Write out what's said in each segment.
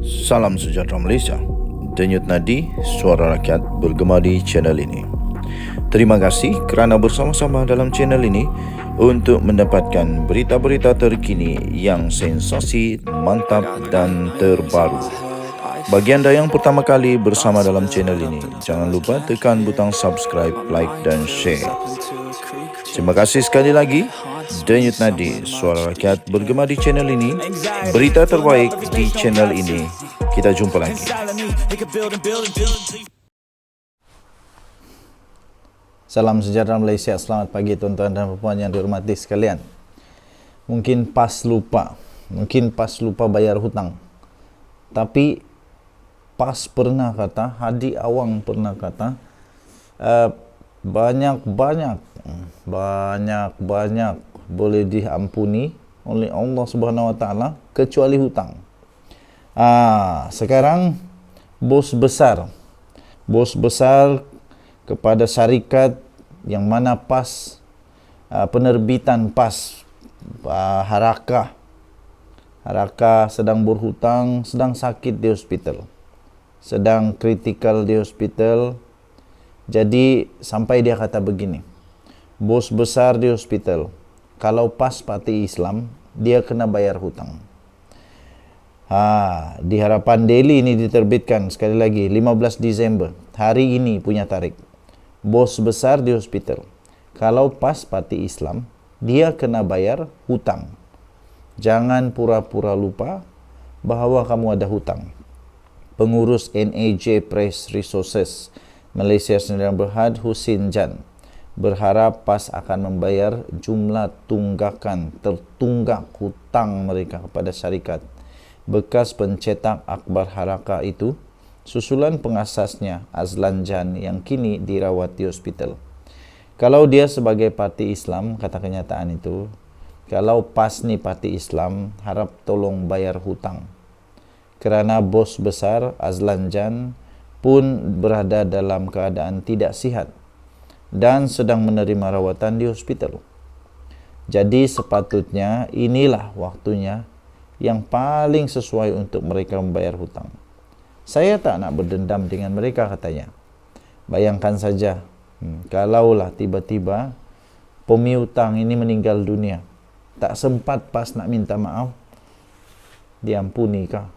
Salam sejahtera Malaysia. Denyut nadi suara rakyat bergema di channel ini. Terima kasih kerana bersama-sama dalam channel ini untuk mendapatkan berita-berita terkini yang sensasi, mantap dan terbaru. Bagi anda yang pertama kali bersama dalam channel ini, jangan lupa tekan butang subscribe, like dan share. Terima kasih sekali lagi. Denyut nadi suara rakyat bergema di channel ini. Berita terbaik di channel ini. Kita jumpa lagi. Salam sejahtera Malaysia. Selamat pagi tuan-tuan dan puan yang dihormati sekalian. Mungkin pas lupa bayar hutang. Tapi pas pernah kata, Hadi Awang pernah kata, banyak boleh diampuni oleh Allah Subhanahu Wa Taala kecuali hutang. Sekarang bos besar kepada syarikat yang mana PAS, penerbitan PAS, Harakah sedang berhutang, sedang sakit di hospital, sedang kritikal di hospital. Jadi sampai dia kata begini, bos besar di hospital, kalau PAS parti Islam, dia kena bayar hutang. Di Harapan Daily ini diterbitkan sekali lagi 15 Disember, hari ini punya tarik. Bos besar di hospital, kalau PAS parti Islam, dia kena bayar hutang. Jangan pura-pura lupa bahawa kamu ada hutang. Pengurus NAJ Press Resources Malaysia Sdn Bhd Husin Jan berharap PAS akan membayar jumlah tunggakan tertunggak hutang mereka kepada syarikat bekas pencetak akhbar Harakah itu susulan pengasasnya Azlan Jan yang kini dirawat di hospital. Kalau dia sebagai parti Islam, kata kenyataan itu, kalau PAS ni parti Islam, harap tolong bayar hutang. Kerana bos besar Azlan Jan pun berada dalam keadaan tidak sihat dan sedang menerima rawatan di hospital. Jadi sepatutnya inilah waktunya yang paling sesuai untuk mereka membayar hutang. Saya tak nak berdendam dengan mereka, katanya. Bayangkan saja, kalaulah tiba-tiba pemiutang ini meninggal dunia, tak sempat PAS nak minta maaf, diampuni kah?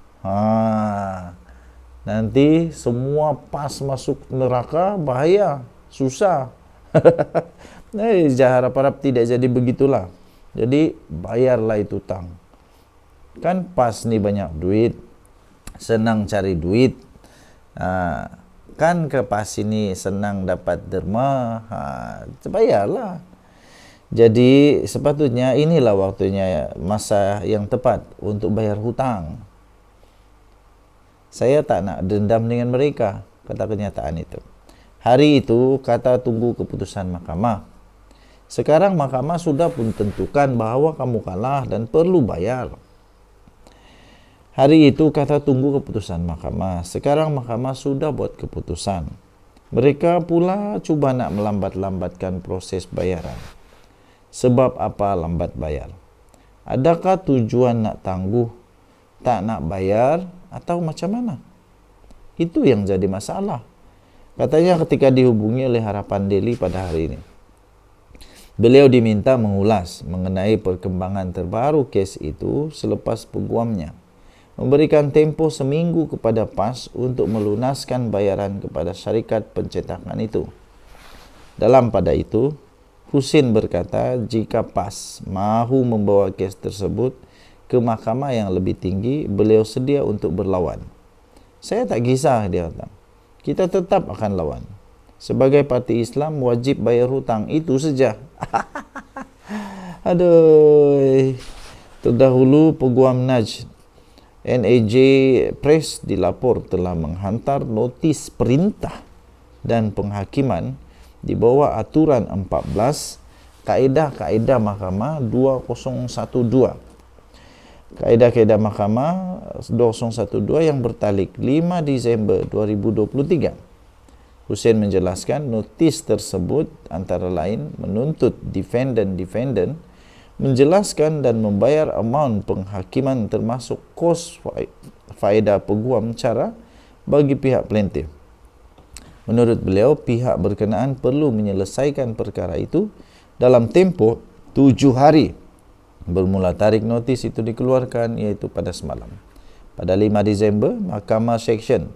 Nanti semua PAS masuk neraka, bahaya, susah. Harap-harap tidak jadi begitulah. Jadi bayarlah itu hutang. Kan PAS ni banyak duit, senang cari duit. Kan ke PAS ini senang dapat derma, bayarlah. Jadi sepatutnya inilah waktunya, masa yang tepat untuk bayar hutang. Saya tak nak dendam dengan mereka, kata kenyataan itu. Hari itu kata tunggu keputusan mahkamah. Sekarang mahkamah sudah pun tentukan bahawa kamu kalah dan perlu bayar. Hari itu kata tunggu keputusan mahkamah. Sekarang mahkamah sudah buat keputusan. Mereka pula cuba nak melambat-lambatkan proses bayaran. Sebab apa lambat bayar? Adakah tujuan nak tangguh, tak nak bayar, atau macam mana? Itu yang jadi masalah. Katanya ketika dihubungi oleh Harapan Daily pada hari ini, beliau diminta mengulas mengenai perkembangan terbaru kes itu selepas peguamnya memberikan tempoh seminggu kepada PAS untuk melunaskan bayaran kepada syarikat pencetakan itu. Dalam pada itu, Husin berkata jika PAS mahu membawa kes tersebut ke mahkamah yang lebih tinggi, beliau sedia untuk berlawan. Saya tak kisah, dia kata. Kita tetap akan lawan. Sebagai parti Islam, wajib bayar hutang, itu saja. Aduh. Terdahulu, Peguam NAJ Press dilapor telah menghantar notis perintah dan penghakiman di bawah aturan 14 Kaedah-Kaedah Mahkamah 2012. Kaedah-Kaedah Mahkamah 2012 yang bertalik 5 Disember 2023. Husin menjelaskan notis tersebut antara lain menuntut defendant menjelaskan dan membayar amount penghakiman termasuk kos faedah peguam cara bagi pihak plaintiff. Menurut beliau, pihak berkenaan perlu menyelesaikan perkara itu dalam tempoh 7 hari bermula tarik notis itu dikeluarkan, iaitu pada semalam. Pada 5 Disember, Mahkamah Seksyen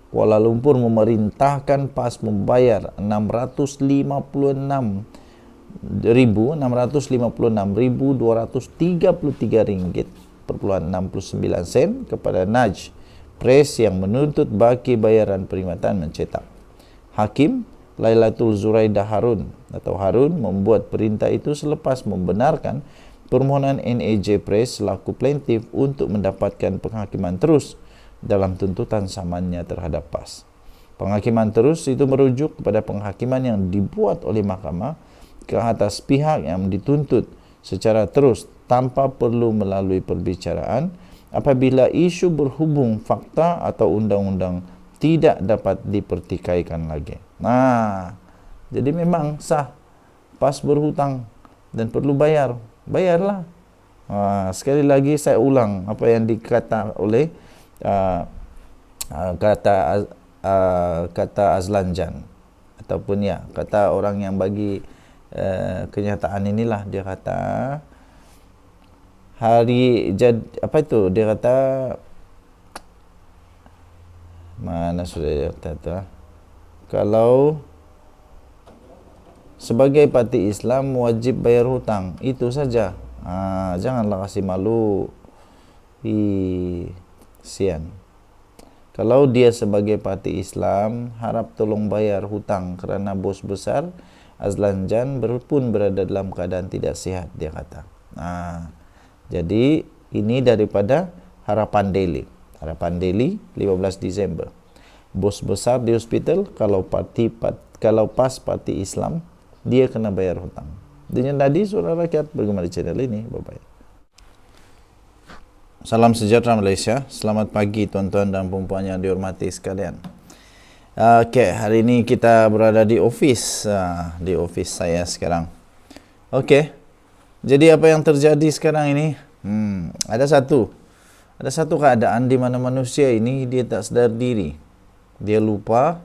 Kuala Lumpur memerintahkan PAS membayar RM656,233.69 kepada Naj Press yang menuntut baki bayaran perkhidmatan mencetak. Hakim Lailatul Zuraidah Harun membuat perintah itu selepas membenarkan permohonan NAJ Press selaku plaintiff untuk mendapatkan penghakiman terus dalam tuntutan samannya terhadap PAS. Penghakiman terus itu merujuk kepada penghakiman yang dibuat oleh mahkamah ke atas pihak yang dituntut secara terus tanpa perlu melalui perbicaraan apabila isu berhubung fakta atau undang-undang tidak dapat dipertikaikan lagi. Jadi memang sah PAS berhutang dan perlu bayarlah. Sekali lagi saya ulang apa yang dikata oleh kata Azlan Jan ataupun kata orang yang bagi kenyataan inilah. Dia kata dia kata mana sudah dia kata kalau sebagai parti Islam wajib bayar hutang, itu saja. Janganlah kasih malu. Sian. Kalau dia sebagai parti Islam harap tolong bayar hutang kerana bos besar Azlan Jan pun berada dalam keadaan tidak sihat, dia kata. Jadi ini daripada Harapan Daily. Harapan Daily 15 Disember. Bos besar di hospital, kalau PAS parti Islam, dia kena bayar hutang. Dengan tadi Suara Rakyat bergema di channel ini. Bye-bye. Salam sejahtera Malaysia. Selamat pagi tuan-tuan dan puan-puan yang dihormati sekalian. Hari ini kita berada di office saya sekarang. Jadi apa yang terjadi sekarang ini? Ada satu keadaan di mana manusia ini dia tak sedar diri. Dia lupa,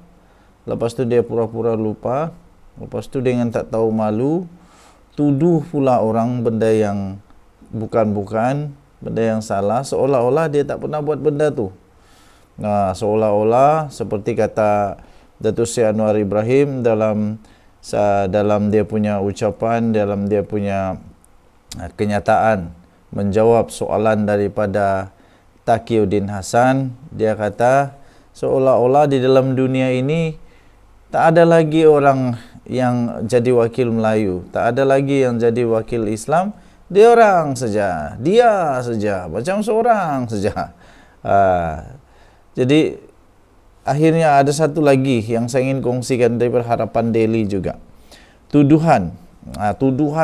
lepas tu dia pura-pura lupa, lepas tu dengan tak tahu malu tuduh pula orang benda yang bukan-bukan, benda yang salah, seolah-olah dia tak pernah buat benda tu. Seolah-olah seperti kata Datuk Seri Anwar Ibrahim dalam dia punya ucapan, dalam dia punya kenyataan menjawab soalan daripada Taqiyuddin Hasan. Dia kata seolah-olah di dalam dunia ini tak ada lagi orang yang jadi wakil Melayu, tak ada lagi yang jadi wakil Islam. Dia saja macam seorang saja. Jadi akhirnya ada satu lagi yang saya ingin kongsikan daripada Harapan Daily juga. Tuduhan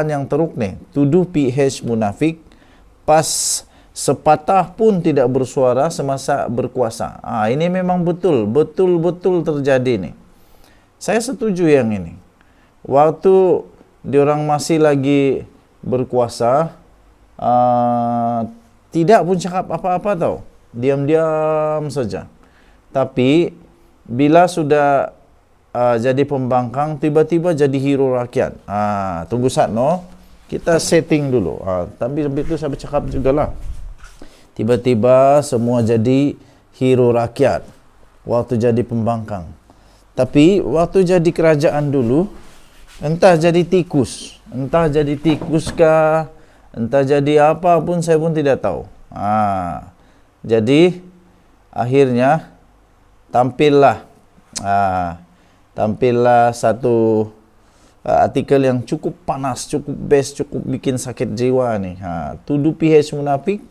yang teruk ni, tuduh PH munafik, PAS sepatah pun tidak bersuara semasa berkuasa. Ini memang betul terjadi ni. Saya setuju yang ini. Waktu diorang masih lagi berkuasa, tidak pun cakap apa-apa tau. Diam-diam saja. Tapi bila sudah jadi pembangkang, tiba-tiba jadi hero rakyat. Tunggu saat kita setting dulu. Tapi lebih itu saya bercakap jugalah. Tiba-tiba semua jadi hero rakyat waktu jadi pembangkang. Tapi waktu jadi kerajaan dulu, entah jadi tikus kah, entah jadi apa pun saya pun tidak tahu. Jadi akhirnya tampillah satu artikel yang cukup panas, cukup best, cukup bikin sakit jiwa ni. Tuduh PH munafik,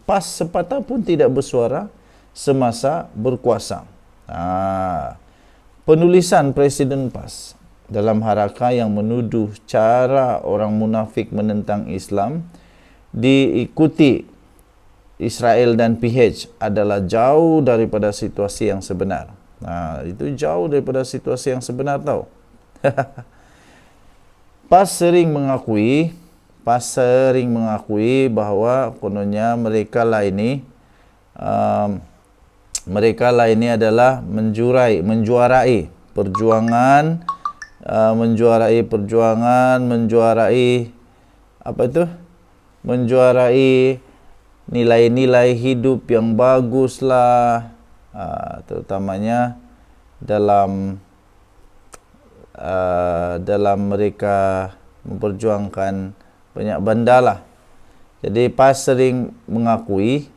PAS sepatah pun tidak bersuara semasa berkuasa. Penulisan Presiden PAS dalam haraka yang menuduh cara orang munafik menentang Islam diikuti Israel dan PH adalah jauh daripada situasi yang sebenar. Itu jauh daripada situasi yang sebenar tau. PAS sering mengakui PAS sering mengakui bahawa kononnya mereka lah ini adalah menjuarai perjuangan, menjuarai nilai-nilai hidup yang baguslah, terutamanya dalam mereka memperjuangkan banyak benda lah. Jadi PAS sering mengakui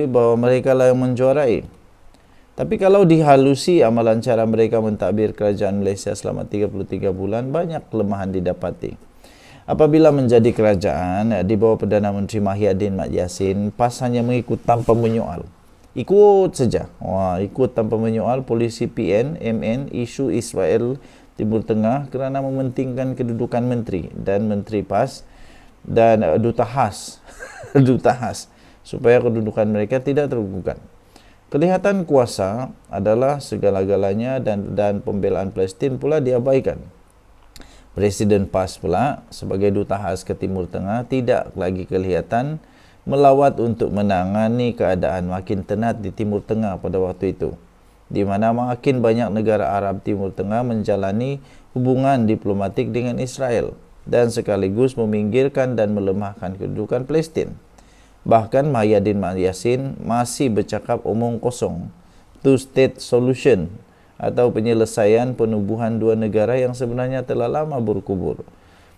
bahawa mereka lah yang menjuarai. Tapi kalau dihalusi amalan cara mereka mentadbir kerajaan Malaysia selama 33 bulan, banyak kelemahan didapati. Apabila menjadi kerajaan di bawah Perdana Menteri Mahyadin Mat Yassin, PAS hanya mengikut tanpa menyoal. Ikut saja. Ikut tanpa menyoal polisi PN, MN, isu Israel Timur Tengah kerana mementingkan kedudukan menteri dan menteri PAS dan duta khas supaya kedudukan mereka tidak tergugat. Kelihatan kuasa adalah segala-galanya dan pembelaan Palestin pula diabaikan. Presiden PAS pula sebagai duta khas ke Timur Tengah tidak lagi kelihatan melawat untuk menangani keadaan makin tenat di Timur Tengah pada waktu itu, di mana makin banyak negara Arab Timur Tengah menjalani hubungan diplomatik dengan Israel dan sekaligus meminggirkan dan melemahkan kedudukan Palestin. Bahkan Mahyadin Mat Yassin masih bercakap omong kosong, two-state solution atau penyelesaian penubuhan dua negara yang sebenarnya telah lama berkubur.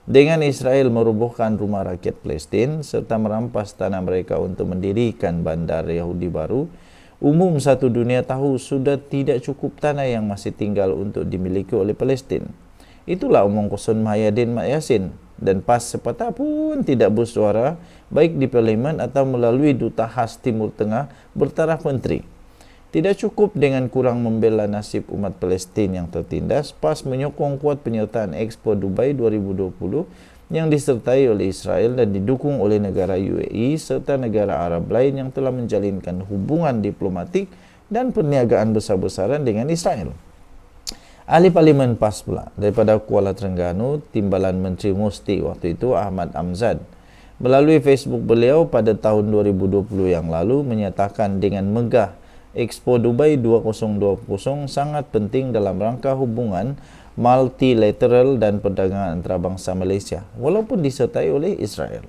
Dengan Israel merobohkan rumah rakyat Palestin serta merampas tanah mereka untuk mendirikan bandar Yahudi baru, umum satu dunia tahu sudah tidak cukup tanah yang masih tinggal untuk dimiliki oleh Palestin. Itulah omong kosong Mahyadin Mat Yassin, dan PAS sepatah pun tidak bersuara baik di parlimen atau melalui duta khas Timur Tengah bertaraf menteri. Tidak cukup dengan kurang membela nasib umat Palestin yang tertindas, PAS menyokong kuat penyertaan Expo Dubai 2020 yang disertai oleh Israel dan didukung oleh negara UAE serta negara Arab lain yang telah menjalinkan hubungan diplomatik dan perniagaan besar-besaran dengan Israel. Ahli Parlimen PAS pula daripada Kuala Terengganu, Timbalan Menteri Musti waktu itu Ahmad Amzad, melalui Facebook beliau pada tahun 2020 yang lalu menyatakan dengan megah Expo Dubai 2020 sangat penting dalam rangka hubungan multilateral dan perdagangan antarabangsa Malaysia walaupun disertai oleh Israel.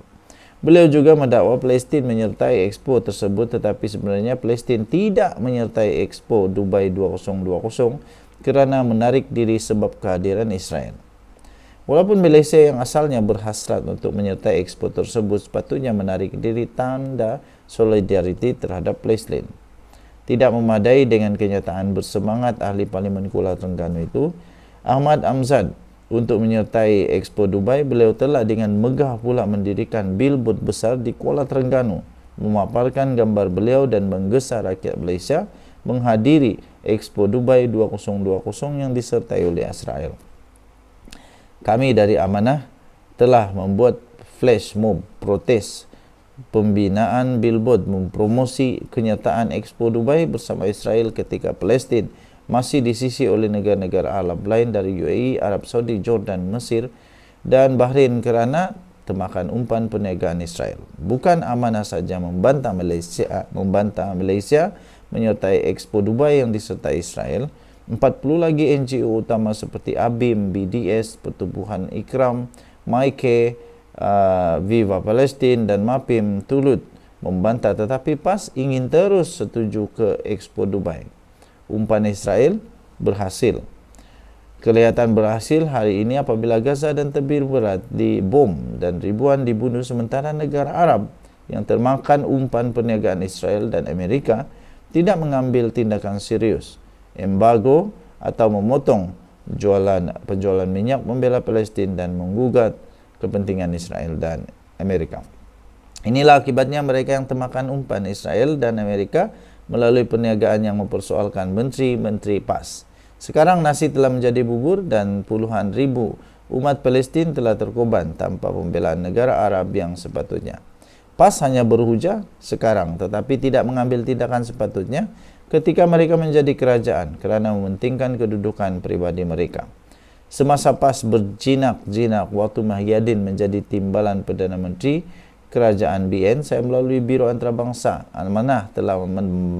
Beliau juga mendakwa Palestin menyertai Expo tersebut, tetapi sebenarnya Palestin tidak menyertai Expo Dubai 2020 kerana menarik diri sebab kehadiran Israel. Walaupun Malaysia yang asalnya berhasrat untuk menyertai Expo tersebut sepatutnya menarik diri tanda solidariti terhadap Palestin. Tidak memadai dengan kenyataan bersemangat ahli Parlimen Kuala Terengganu itu, Ahmad Amzad, untuk menyertai Expo Dubai, beliau telah dengan megah pula mendirikan billboard besar di Kuala Terengganu, memaparkan gambar beliau dan menggesa rakyat Malaysia menghadiri Expo Dubai 2020 yang disertai oleh Israel. Kami dari Amanah telah membuat flash mob protes pembinaan billboard mempromosi kenyataan Expo Dubai bersama Israel ketika Palestin masih disisi oleh negara-negara Arab lain dari UAE, Arab Saudi, Jordan, Mesir dan Bahrain kerana temakan umpan perniagaan Israel. Bukan Amanah saja membantah Malaysia menyertai Expo Dubai yang disertai Israel, 40 lagi NGO utama seperti ABIM, BDS, Pertubuhan Ikram, MyCare, Viva Palestin dan MAPIM turut membantah, tetapi PAS ingin terus setuju ke Expo Dubai. Umpan Israel berhasil. Kelihatan berhasil hari ini apabila Gaza dan Tebir Barat dibom dan ribuan dibunuh sementara negara Arab yang termakan umpan perniagaan Israel dan Amerika tidak mengambil tindakan serius, embargo atau memotong penjualan minyak membela Palestin dan menggugat kepentingan Israel dan Amerika. Inilah akibatnya mereka yang termakan umpan Israel dan Amerika melalui perniagaan yang mempersoalkan menteri-menteri PAS. Sekarang nasi telah menjadi bubur dan puluhan ribu umat Palestin telah terkorban tanpa pembelaan negara Arab yang sepatutnya. PAS hanya berhujah sekarang tetapi tidak mengambil tindakan sepatutnya ketika mereka menjadi kerajaan kerana mementingkan kedudukan pribadi mereka. Semasa PAS berjinak-jinak waktu Mahyadin menjadi timbalan Perdana Menteri Kerajaan BN, saya melalui Biro Antarabangsa Amanah telah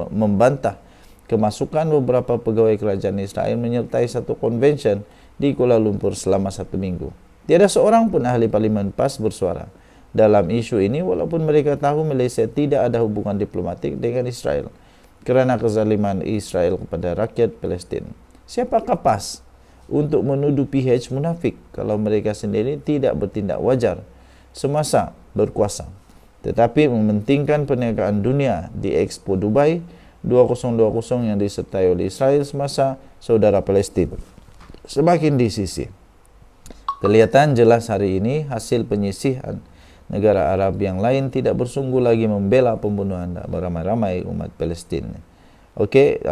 membantah kemasukan beberapa pegawai kerajaan Israel menyertai satu konvensyen di Kuala Lumpur selama 1 minggu. Tiada seorang pun ahli parlimen PAS bersuara dalam isu ini walaupun mereka tahu Malaysia tidak ada hubungan diplomatik dengan Israel kerana kezaliman Israel kepada rakyat Palestin. Siapakah PAS untuk menuduh PH munafik kalau mereka sendiri tidak bertindak wajar semasa berkuasa, tetapi mementingkan perniagaan dunia di Expo Dubai 2020 yang disertai oleh Israel semasa saudara Palestin semakin disisih. Kelihatan jelas hari ini hasil penyisihan negara Arab yang lain tidak bersungguh lagi membela pembunuhan beramai-ramai umat Palestin. Okey,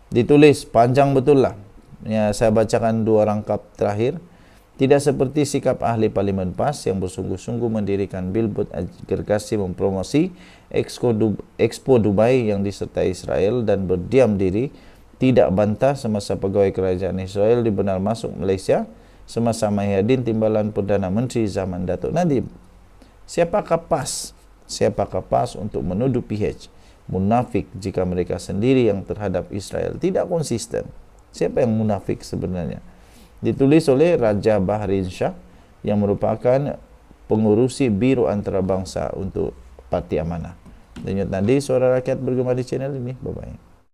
ditulis panjang betul lah. Ya, saya bacakan 2 rangkap terakhir. Tidak seperti sikap ahli parlimen PAS yang bersungguh-sungguh mendirikan billboard agregasi mempromosi Expo Dubai yang disertai Israel dan berdiam diri tidak bantah semasa pegawai kerajaan Israel dibenar masuk Malaysia semasa Mahyadin timbalan Perdana Menteri zaman Datuk Nadib. Siapakah PAS? Siapakah PAS untuk menuduh PH munafik jika mereka sendiri yang terhadap Israel tidak konsisten? Siapa yang munafik sebenarnya? Ditulis oleh Raja Bahrin Shah yang merupakan pengurusi Biro Antarabangsa untuk Parti Amanah. Denyut nadi suara rakyat bergema di channel ini. Bye-bye.